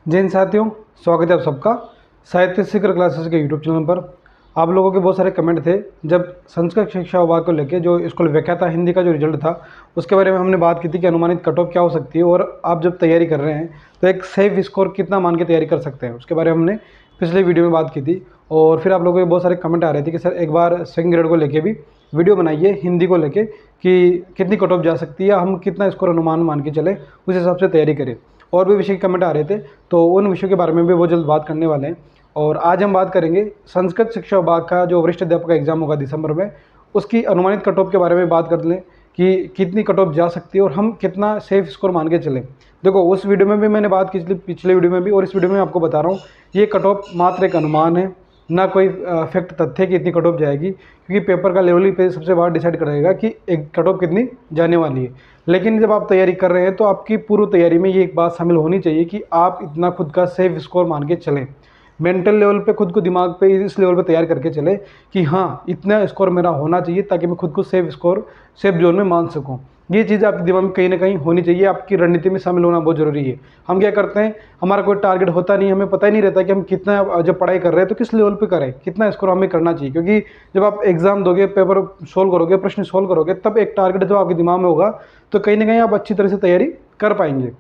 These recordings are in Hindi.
जय हिंद साथियों, स्वागत है आप सबका साहित्य शिखर क्लासेस के यूट्यूब चैनल पर। आप लोगों के बहुत सारे कमेंट थे जब संस्कृत शिक्षा विभाग को लेकर जो स्कूल व्याख्याता हिंदी का जो रिजल्ट था उसके बारे में हमने बात की थी कि अनुमानित कट ऑफ क्या हो सकती है और आप जब तैयारी कर रहे हैं तो एक सेफ स्कोर कितना मान के तैयारी कर सकते हैं, उसके बारे में हमने पिछले वीडियो में बात की थी। और फिर आप लोगों के बहुत सारे कमेंट आ रहे थे कि सर एक बार सेकंड ग्रेड को लेके भी वीडियो बनाइए हिंदी को लेके कि कितनी कट ऑफ जा सकती है, हम कितना स्कोर अनुमान मान के चले उस हिसाब से तैयारी करें। और भी विषय के कमेंट आ रहे थे तो उन विषयों के बारे में भी बहुत जल्द बात करने वाले हैं। और आज हम बात करेंगे संस्कृत शिक्षा विभाग का जो वरिष्ठ अध्यापक का एग्जाम होगा दिसंबर में, उसकी अनुमानित कट ऑफ के बारे में बात कर लें कि कितनी कट ऑफ जा सकती है और हम कितना सेफ स्कोर मान के चलें। देखो उस वीडियो में भी मैंने बात की, पिछले वीडियो में भी, और इस वीडियो में आपको बता रहा हूँ ये कट ऑफ मात्र एक अनुमान है, ना कोई फैक्ट तथ्य कि इतनी कट ऑफ जाएगी, क्योंकि पेपर का लेवल ही पे सबसे बाहर डिसाइड करेगा कि एक कट ऑफ कितनी जाने वाली है। लेकिन जब आप तैयारी कर रहे हैं तो आपकी पूर्व तैयारी में ये एक बात शामिल होनी चाहिए कि आप इतना खुद का सेफ स्कोर मान के चलें, मेंटल लेवल पे खुद को दिमाग पे इस लेवल पे तैयार करके चले कि हाँ इतना स्कोर मेरा होना चाहिए ताकि मैं खुद को सेफ स्कोर सेफ जोन में मान सकूँ। ये चीज़ आपके दिमाग में कहीं ना कहीं होनी चाहिए, आपकी रणनीति में शामिल होना बहुत ज़रूरी है। हम क्या करते हैं, हमारा कोई टारगेट होता नहीं, हमें पता ही नहीं रहता कि हम कितना जब पढ़ाई कर रहे हैं तो किस लेवल पे करें, कितना स्कोर हमें करना चाहिए। क्योंकि जब आप एग्जाम दोगे, पेपर सोल्व करोगे, प्रश्न सोल्व करोगे, तब एक टारगेट जब आपके दिमाग में होगा तो कहीं ना कहीं आप अच्छी तरह से तैयारी कर पाएंगे।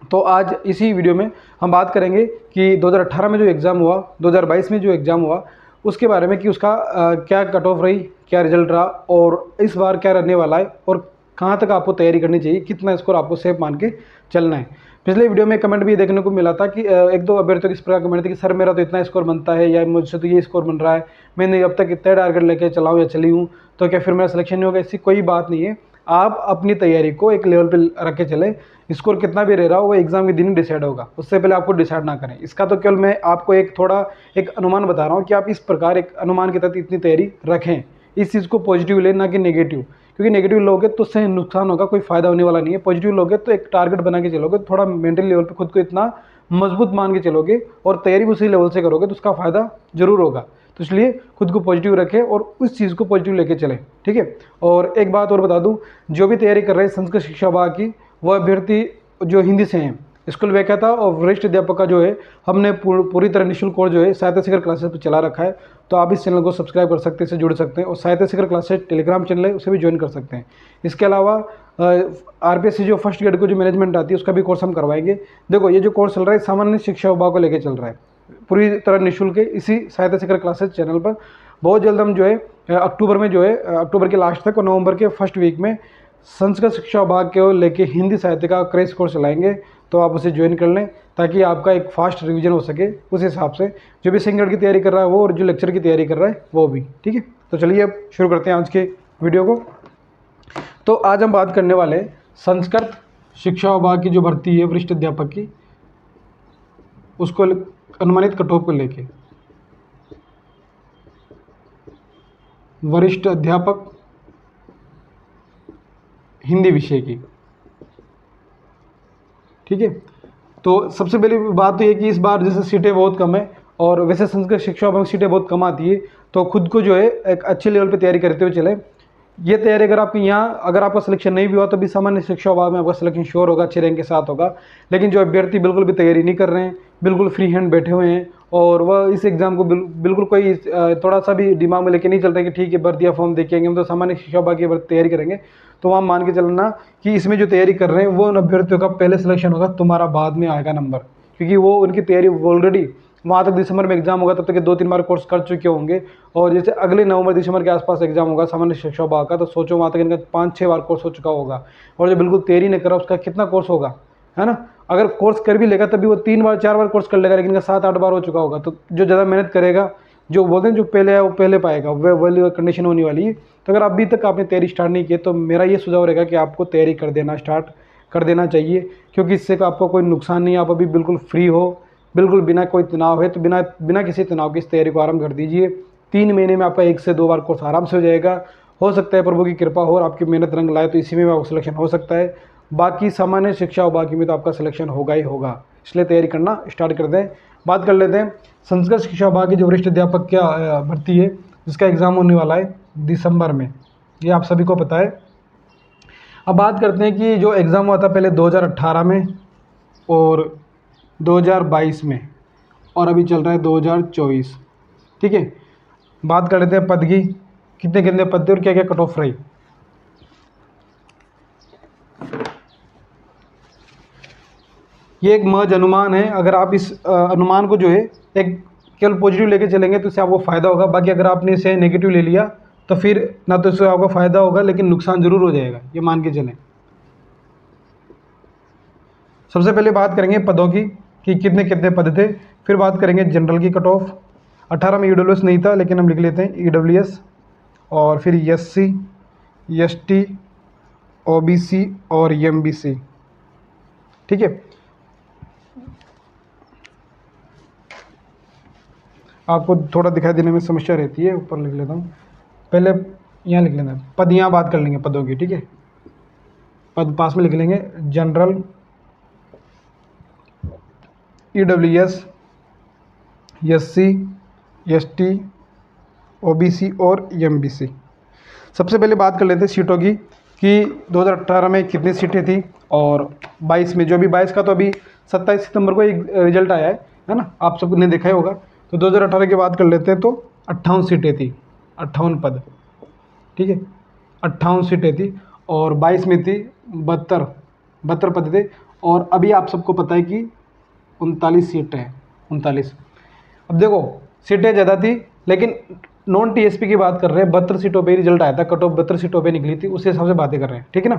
तो आज इसी वीडियो में हम बात करेंगे कि 2018 में जो एग्ज़ाम हुआ, 2022 में जो एग्ज़ाम हुआ, उसके बारे में कि उसका क्या कट ऑफ रही, क्या रिजल्ट रहा और इस बार क्या रहने वाला है और कहाँ तक आपको तैयारी करनी चाहिए, कितना स्कोर आपको सेफ मान के चलना है। पिछले वीडियो में कमेंट भी देखने को मिला था कि एक दो अभ्यर्थियों इस प्रकार कमेंट थे कि सर मेरा तो इतना स्कोर बनता है या मुझसे तो ये स्कोर बन रहा है, मैंने अब तक इतना टारगेट लेके चला हूँ या चली हूँ, तो क्या फिर मेरा सिलेक्शन नहीं होगा। ऐसी कोई बात नहीं है, आप अपनी तैयारी को एक लेवल पे रख के चले, स्कोर कितना भी रह रहा हो वो एग्जाम के दिन ही डिसाइड होगा, उससे पहले आपको डिसाइड ना करें। इसका तो केवल मैं आपको एक थोड़ा एक अनुमान बता रहा हूँ कि आप इस प्रकार एक अनुमान के तहत इतनी तैयारी रखें। इस चीज़ को पॉजिटिव लें, ना कि नेगेटिव, क्योंकि नेगेटिव लोगे तो उससे नुकसान होगा, कोई फायदा होने वाला नहीं है। पॉजिटिव लोगे तो एक टारगेट बना के चलोगे, थोड़ा मेंटल लेवल पे खुद को इतना मजबूत मान के चलोगे और तैयारी भी उसी लेवल से करोगे तो उसका फायदा जरूर होगा। तो इसलिए खुद को पॉजिटिव रखें और उस चीज़ को पॉजिटिव लेके चलें, ठीक है। और एक बात और बता दूं, जो भी तैयारी कर रहे हैं संस्कृत शिक्षा विभाग की, वह अभ्यर्थी जो हिंदी से हैं, स्कूल व्याख्याता और वरिष्ठ अध्यापक का जो है हमने पूरी तरह निःशुल्क कोर्स जो है साहित्य शिखर क्लासेस पर चला रखा है। तो आप इस चैनल को सब्सक्राइब कर सकते हैं, इससे जुड़ सकते हैं, और साहित्य शिखर क्लासेस टेलीग्राम चैनल है उसे भी ज्वाइन कर सकते हैं। इसके अलावा आरपीएससी जो फर्स्ट ग्रेड को जो मैनेजमेंट आती है उसका भी कोर्स हम करवाएंगे। देखो ये जो कोर्स चल रहा है सामान्य शिक्षा विभाग को लेकर चल रहा है, पूरी तरह निःशुल्क है इसी साहित्य शिखर क्लासेस चैनल पर। बहुत जल्द हम जो है अक्टूबर में जो है अक्टूबर के लास्ट तक और नवंबर के फर्स्ट वीक में संस्कृत शिक्षा विभाग को लेके हिंदी साहित्य का क्रैश कोर्स चलाएंगे, तो आप उसे ज्वाइन कर लें ताकि आपका एक फास्ट रिवीजन हो सके। उस हिसाब से जो भी सेकंड ग्रेड की तैयारी कर रहा है वो और जो लेक्चर की तैयारी कर रहा है वो भी, ठीक है। तो चलिए अब शुरू करते हैं आज के वीडियो को। तो आज हम बात करने वाले हैं संस्कृत शिक्षा विभाग की जो भर्ती है वरिष्ठ अध्यापक की, उसको अनुमानित कट ऑफ को लेके। वरिष्ठ अध्यापक हिंदी विषय की, ठीक है। तो सबसे पहली बात तो ये कि इस बार जैसे सीटें बहुत कम है और वैसे संस्कृत शिक्षा विभाग में सीटें बहुत कम आती है, तो खुद को जो है एक अच्छे लेवल पे तैयारी करते हुए चले। ये तैयारी अगर आपकी यहाँ अगर आपका सिलेक्शन नहीं भी हुआ तो भी सामान्य शिक्षा विभाग में आपका सिलेक्शन श्योर होगा, अच्छे रैंक के साथ होगा। लेकिन जो अभ्यर्थी बिल्कुल भी तैयारी नहीं कर रहे हैं, बिल्कुल फ्री हैंड बैठे हुए हैं और वह इस एग्जाम को बिल्कुल कोई थोड़ा सा भी दिमाग में लेके नहीं चलते कि ठीक है भर्ती फॉर्म देखेंगे हम तो सामान्य शिक्षा विभाग की तैयारी करेंगे, तो वहाँ मान के चलना कि इसमें जो तैयारी कर रहे हैं वो उन अभ्यर्थियों का पहले सिलेक्शन होगा, तुम्हारा बाद में आएगा नंबर, क्योंकि वो उनकी तैयारी ऑलरेडी वहाँ तक दिसंबर में एग्जाम होगा तब तक 2-3 बार कोर्स कर चुके होंगे। और जैसे अगले नवंबर दिसंबर के आसपास एग्जाम होगा सामान्य शिक्षा विभाग का, तो सोचो वहाँ तक इनका 5-6 बार कोर्स हो चुका होगा। और जो बिल्कुल तैयारी नहीं कर रहा उसका कितना कोर्स होगा, है ना। अगर कोर्स कर भी लेगा तभी वो 3-4 बार कोर्स कर लेगा, लेकिन इनका 7-8 बार हो चुका होगा। तो जो ज़्यादा मेहनत करेगा, जो बोलते हैं जो पहले है वो पहले पाएगा, वह वाली कंडीशन होने वाली है। तो अगर अभी तक आपने तैयारी स्टार्ट नहीं की तो मेरा ये सुझाव रहेगा कि आपको तैयारी कर देना स्टार्ट कर देना चाहिए, क्योंकि इससे आपको कोई नुकसान नहीं है। आप अभी बिल्कुल फ्री हो, बिल्कुल बिना कोई तनाव है, तो बिना किसी तनाव की इस तैयारी को आरंभ कर दीजिए। 3 महीने में आपका 1 से 2 बार कोर्स आराम से हो जाएगा। हो सकता है प्रभु की कृपा हो और आपकी मेहनत रंग लाए तो इसी में आपका सिलेक्शन हो सकता है। बाकी सामान्य शिक्षा विभाग में तो आपका सिलेक्शन होगा ही होगा, इसलिए तैयारी करना स्टार्ट कर दें। बात कर लेते हैं संस्कृत शिक्षा विभाग की जो वरिष्ठ अध्यापक क्या भर्ती है, जिसका एग्ज़ाम होने वाला है दिसंबर में, ये आप सभी को पता है। अब बात करते हैं कि जो एग्ज़ाम हुआ था पहले 2018 में और 2022 में, और अभी चल रहा है 2024। ठीक है, बात कर लेते हैं पद की, कितने कितने पद थे और क्या क्या कट ऑफ रही। ये एक महज अनुमान है, अगर आप इस अनुमान को जो है एक केवल पॉजिटिव लेके चलेंगे तो इससे आपको फ़ायदा होगा। बाकी अगर आपने इसे नेगेटिव ले लिया तो फिर ना तो इससे आपको फ़ायदा होगा लेकिन नुकसान ज़रूर हो जाएगा, ये मान के चलें। सबसे पहले बात करेंगे पदों की कि कितने कितने पद थे, फिर बात करेंगे जनरल की कट ऑफ। 18 में ईडब्ल्यूएस नहीं था लेकिन हम लिख लेते हैं ईडब्ल्यूएस, और फिर एससी, एसटी, ओबीसी और एमबीसी। ठीक है, आपको थोड़ा दिखाई देने में समस्या रहती है, ऊपर लिख लेता हूँ, पहले यहाँ लिख लेना पद, यहाँ बात कर लेंगे पदों की। ठीक है, पद पास में लिख लेंगे, general, EWS, SC, ST, OBC और एमबीसी। सबसे पहले बात कर लेते हैं सीटों की कि 2018 में कितनी सीटें थी और 22 में, जो भी 22 का तो अभी 27 सितंबर को एक रिजल्ट आया है ना, आप सबने देखा ही होगा। तो 2018 की बात कर लेते हैं तो 58 सीटें थी, 58 पद। ठीक है, 58 सीटें थी, और 22 में थी 72 पद थे, और अभी आप सबको पता है कि 39 सीटें हैं, 39। अब देखो सीटें ज़्यादा थी लेकिन नॉन टीएसपी की बात कर रहे हैं, 72 सीटों पे रिजल्ट आया था, कट ऑफ 72 सीटों पे निकली थी, उस हिसाब से बातें कर रहे हैं। ठीक है ना,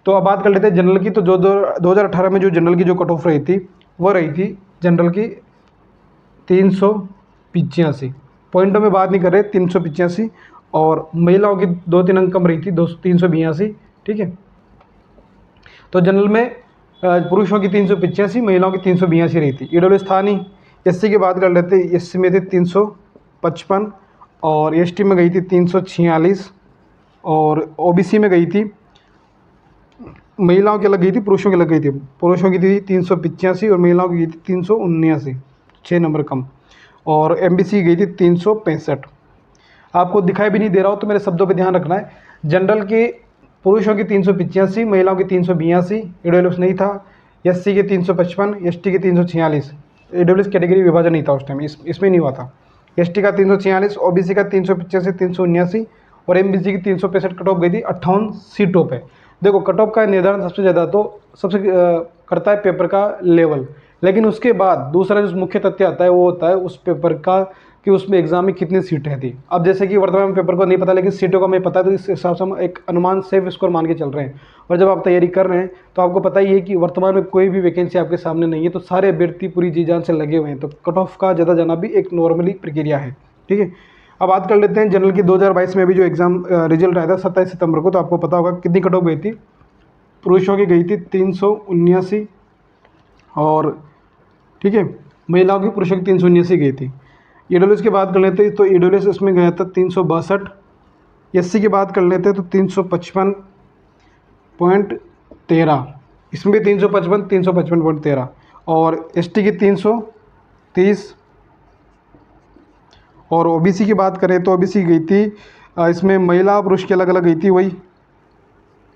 तो अब बात कर लेते हैं जनरल की। तो जो 2018 में जो जनरल की जो कट ऑफ रही थी वो रही थी जनरल की 385, पॉइंटों में बात नहीं कर रहे, 385, और महिलाओं की 2-3 अंक कम रही थी, 382। ठीक है, तो जनरल में पुरुषों की 385, महिलाओं की 382 रही थी। ईडब्ल्यूएस था नहीं। एससी की बात कर लेते हैं, एससी में थे 355, और एसटी में गई थी 346, और ओबीसी में गई थी, महिलाओं की अलग गई थी, पुरुषों की अलग गई थी। पुरुषों की थी 385 और महिलाओं की गई थी 379, 6 नंबर कम, और एमबीसी गई थी 365। आपको दिखाई भी नहीं दे रहा हो तो मेरे शब्दों पे ध्यान रखना है। जनरल के पुरुषों की 385, महिलाओं की 382, ईडब्ल्यूएस नहीं था। एससी के 355, एसटी के 346, ईडब्ल्यूएस कैटेगरी विभाजन नहीं था उस टाइम, इसमें नहीं हुआ था। एसटी का 346, ओबीसी का 385, 379, और एमबीसी की 365 कट ऑफ गई थी 58 सीटों पे। देखो कट ऑफ का निर्धारण सबसे ज़्यादा तो सबसे करता है पेपर का लेवल, लेकिन उसके बाद दूसरा जो मुख्य तथ्य आता है वो होता है उस पेपर का कि उसमें एग्जाम में कितनी सीटें थी। अब जैसे कि वर्तमान में पेपर को नहीं पता लेकिन सीटों का हमें पता है, तो इस हिसाब से हम एक अनुमान सेफ स्कोर मान के चल रहे हैं। और जब आप तैयारी कर रहे हैं तो आपको पता ही है कि वर्तमान में कोई भी वैकेंसी आपके सामने नहीं है, तो सारे अभ्यर्थी पूरी जी जान से लगे हुए हैं, तो कट ऑफ का ज़्यादा जाना भी एक नॉर्मली प्रक्रिया है। ठीक है, अब बात कर लेते हैं जनरल की। 2022 में भी जो एग्जाम रिजल्ट आया था 27 सितंबर को, तो आपको पता होगा कितनी कट ऑफ गई थी। पुरुषों की गई थी 379, और ठीक है, महिलाओं की पुरुषों की 379 गई थी। ईडब्ल्यूएस की बात कर लेते हैं तो ईडब्ल्यूएस इसमें गया था 362। एससी की बात कर लेते हैं तो 355.13, इसमें भी 355.13, और एसटी की 330, और ओबीसी की बात करें तो ओबीसी गई थी इसमें महिला पुरुष की अलग अलग गई थी, वही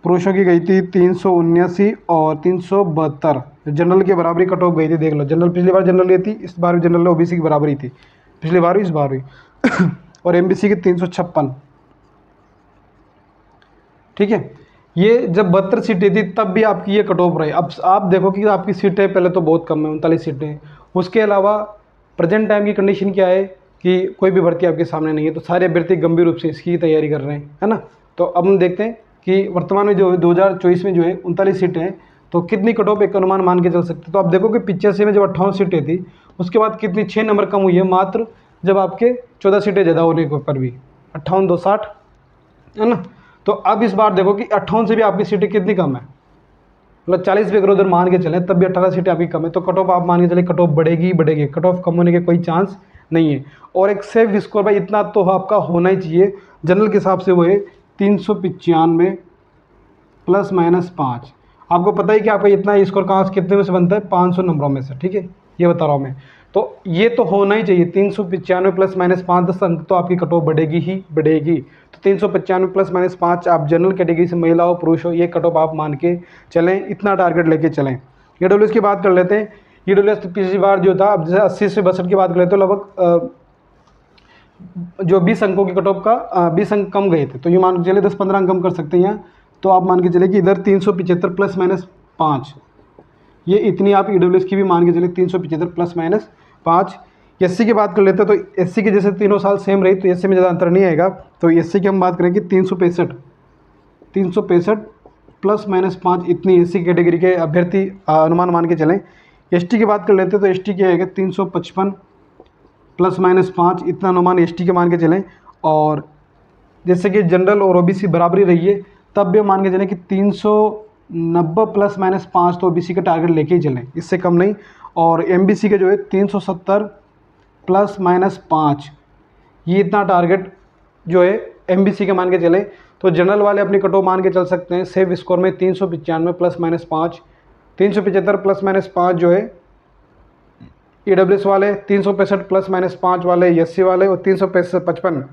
पुरुषों की गई थी 379 और 372। जनरल के बराबरी कट ऑफ गई थी, देख लो, जनरल पिछली बार जनरल ये थी, इस बार भी जनरल ओबीसी की बराबरी थी, पिछली बार भी इस बार भी और एमबीसी की 356। ठीक है, ये जब 72 सीटें थी तब भी आपकी ये कट ऑफ रही। अब आप देखो कि आपकी सीटें पहले तो बहुत कम है, 39 सीटें। उसके अलावा प्रेजेंट टाइम की कंडीशन क्या है कि कोई भी भर्ती आपके सामने नहीं है, तो सारे अभ्यर्थी गंभीर रूप से इसकी तैयारी कर रहे हैं, है ना। तो अब हम देखते हैं कि वर्तमान में जो 2024 में जो है 39 सीटें हैं, तो कितनी कट ऑफ एक अनुमान मान के चल सकते हैं। तो आप देखो कि 85 में जब 58 सीटें थी उसके बाद कितनी 6 नंबर कम हुई है मात्र, जब आपके 14 सीटें ज़्यादा होने के ऊपर भी 58 2 60, है ना। तो अब इस बार देखो कि 58 से भी आपकी सीटें कितनी कम है, मतलब 40 भी अगर उधर मान के चलें तब भी 18 सीटें आपकी कम है, तो कट ऑफ आप मान के चले कट ऑफ बढ़ेगी बढ़ेगी, कट ऑफ कम होने के कोई चांस नहीं है। और एक सेफ स्कोर भाई इतना तो आपका होना ही चाहिए, जनरल के हिसाब से वो है 395 ±5। आपको पता है कि आपका इतना स्कोर कहाँ कितने में से बनता है, 500 नंबरों में से। ठीक है, ये बता रहा हूँ मैं, तो ये तो होना ही चाहिए। 395 ±5, 10 अंक तो आपकी कट ऑफ बढ़ेगी ही बढ़ेगी। तो 395 ±5 आप जनरल कैटेगरी से महिला हो पुरुष हो, ये कट ऑफ आप मान के चलें, इतना टारगेट लेके चलें। ईडब्ल्यूएस की बात कर लेते हैं। EWS पिछली बार जो था, अब जैसे 80 से 62 की बात करें तो लगभग जो 20 अंकों की कट ऑफ का 20 अंक कम गए थे, तो ये मान के चलिए 10-15 अंक कम कर सकते हैं यहाँ। तो आप मान के चलिए कि इधर 375 प्लस माइनस 5, ये इतनी आप EWS की भी मान के चलिए 375 प्लस माइनस 5। SC की बात कर लेते हैं तो SC की जैसे तीनों साल सेम रही तो SC में ज़्यादा अंतर नहीं आएगा। तो SC की हम बात करें कि 365 प्लस माइनस 5 इतनी SC कैटेगरी के अभ्यर्थी अनुमान मान के चलें। ST की बात कर लेते हैं तो ST की आएगा 355 प्लस माइनस 5 इतना अनुमान ST के मान के चलें। और जैसे कि जनरल और OBC बराबरी रही है, तब भी मान के चलें कि 390 प्लस माइनस 5 तो OBC का टारगेट लेके ही चलें, इससे कम नहीं। और MBC के जो है 370 प्लस माइनस 5, ये इतना टारगेट जो है MBC के मान के चले। तो जनरल वाले अपनी कट ऑफ मान के चल सकते हैं सेफ स्कोर में 395 प्लस माइनस 5, 375 प्लस माइनस 5 जो है EWS वाले, 365 प्लस माइनस 5 वाले SC वाले, और 355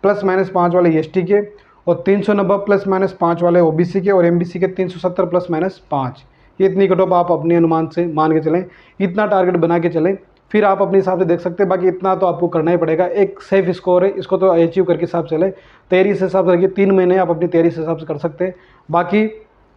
प्लस माइनस 5 वाले ST के, और 390 प्लस माइनस 5 वाले OBC के, और MBC के 370 प्लस माइनस 5। ये इतनी कट ऑफ आप अपने अनुमान से मान के चलें, इतना टारगेट बना के चलें, फिर आप अपने हिसाब से देख सकते हैं। बाकी इतना तो आपको करना ही पड़ेगा, एक सेफ स्कोर है, इसको तो अचीव करके हिसाब से चलें। तैयारी से हिसाब से रखिए, 3 महीने आप अपनी तैयारी से हिसाब से कर सकते हैं। बाकी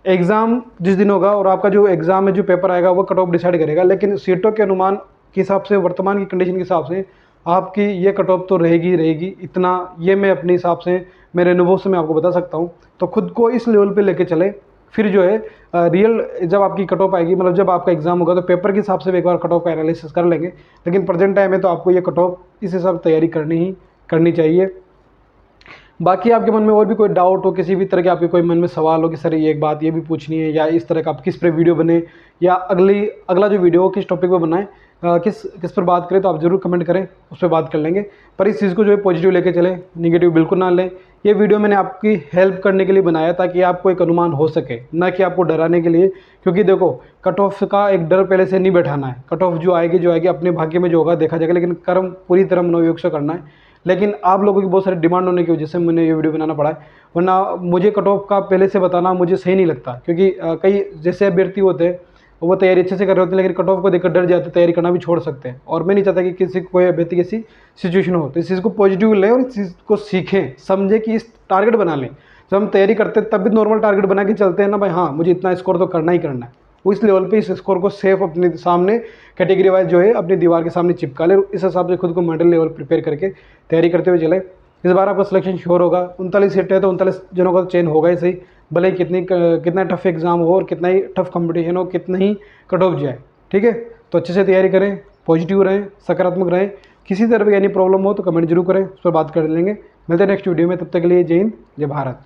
एग्ज़ाम जिस दिन होगा और आपका जो एग्ज़ाम में जो पेपर आएगा वो कट ऑफ डिसाइड करेगा, लेकिन सीटों के अनुमान के हिसाब से, वर्तमान की कंडीशन के हिसाब से आपकी ये कट ऑफ तो रहेगी रहेगी। इतना ये मैं अपने हिसाब से, मेरे अनुभव से मैं आपको बता सकता हूँ। तो खुद को इस लेवल पे लेके चले, फिर जो है रियल जब आपकी कट ऑफ आएगी, मतलब जब आपका एग्जाम होगा, तो पेपर के हिसाब से एक बार कट ऑफ का एनालिसिस कर लेंगे। लेकिन प्रेजेंट टाइम में तो आपको ये कट ऑफ इस हिसाब से तैयारी करनी चाहिए। बाकी आपके मन में और भी कोई डाउट हो, किसी भी तरह के आपके कोई मन में सवाल हो कि सर ये एक बात ये भी पूछनी है, या इस तरह का आप किस पर वीडियो बने, या अगला जो वीडियो हो किस टॉपिक पर बनाएं, किस पर बात करें, तो आप ज़रूर कमेंट करें, उस पर बात कर लेंगे। पर इस चीज़ को जो है पॉजिटिव लेके चलें, निगेटिव बिल्कुल ना लें। ये वीडियो मैंने आपकी हेल्प करने के लिए बनाया ताकि आपको एक अनुमान हो सके, ना कि आपको डराने के लिए। क्योंकि देखो, कट ऑफ का एक डर पहले से नहीं बैठाना है। कट ऑफ जो आएगी अपने भाग्य में जो होगा देखा जाएगा, लेकिन कर्म पूरी तरह मनोयोग से करना है। लेकिन आप लोगों की बहुत सारी डिमांड होने की वजह से मैंने ये वीडियो बनाना पड़ा है, वरना मुझे कट ऑफ का पहले से बताना मुझे सही नहीं लगता। क्योंकि कई जैसे अभ्यर्थी होते हैं वो तैयारी अच्छे से कर रहे होते हैं, लेकिन कट ऑफ को देखकर डर जाते, तैयारी करना भी छोड़ सकते हैं। और मैं नहीं चाहता कि किसी कोई अभ्यर्थी की सिचुएशन हो। तो इस चीज़ को पॉजिटिव लें और इस चीज़ को सीखें, समझें कि इस टारगेट बना लें। जब हम तैयारी करते हैं तब भी नॉर्मल टारगेट बना के चलते हैं ना भाई, हाँ मुझे इतना स्कोर तो करना ही करना है। वो इस लेवल पे इस स्कोर को सेफ अपने सामने कैटेगरी वाइज जो है अपनी दीवार के सामने चिपका ले, इस हिसाब से खुद को मेंटल लेवल प्रिपेयर करके तैयारी करते हुए चले। इस बार आपका सिलेक्शन श्योर होगा। 39 सीटें है तो 39 जनों का चयन होगा ही सही, भले ही कितना टफ एग्जाम हो और कितना ही टफ कंपटीशन हो, कितना ही कट ऑफ जाए। ठीक है, तो अच्छे से तैयारी करें, पॉजिटिव रहें, सकारात्मक रहें। किसी तरह की एनी प्रॉब्लम हो तो कमेंट जरूर करें, उस पर बात कर लेंगे। मिलते हैं नेक्स्ट वीडियो में, तब तक के लिए जय हिंद, जय भारत।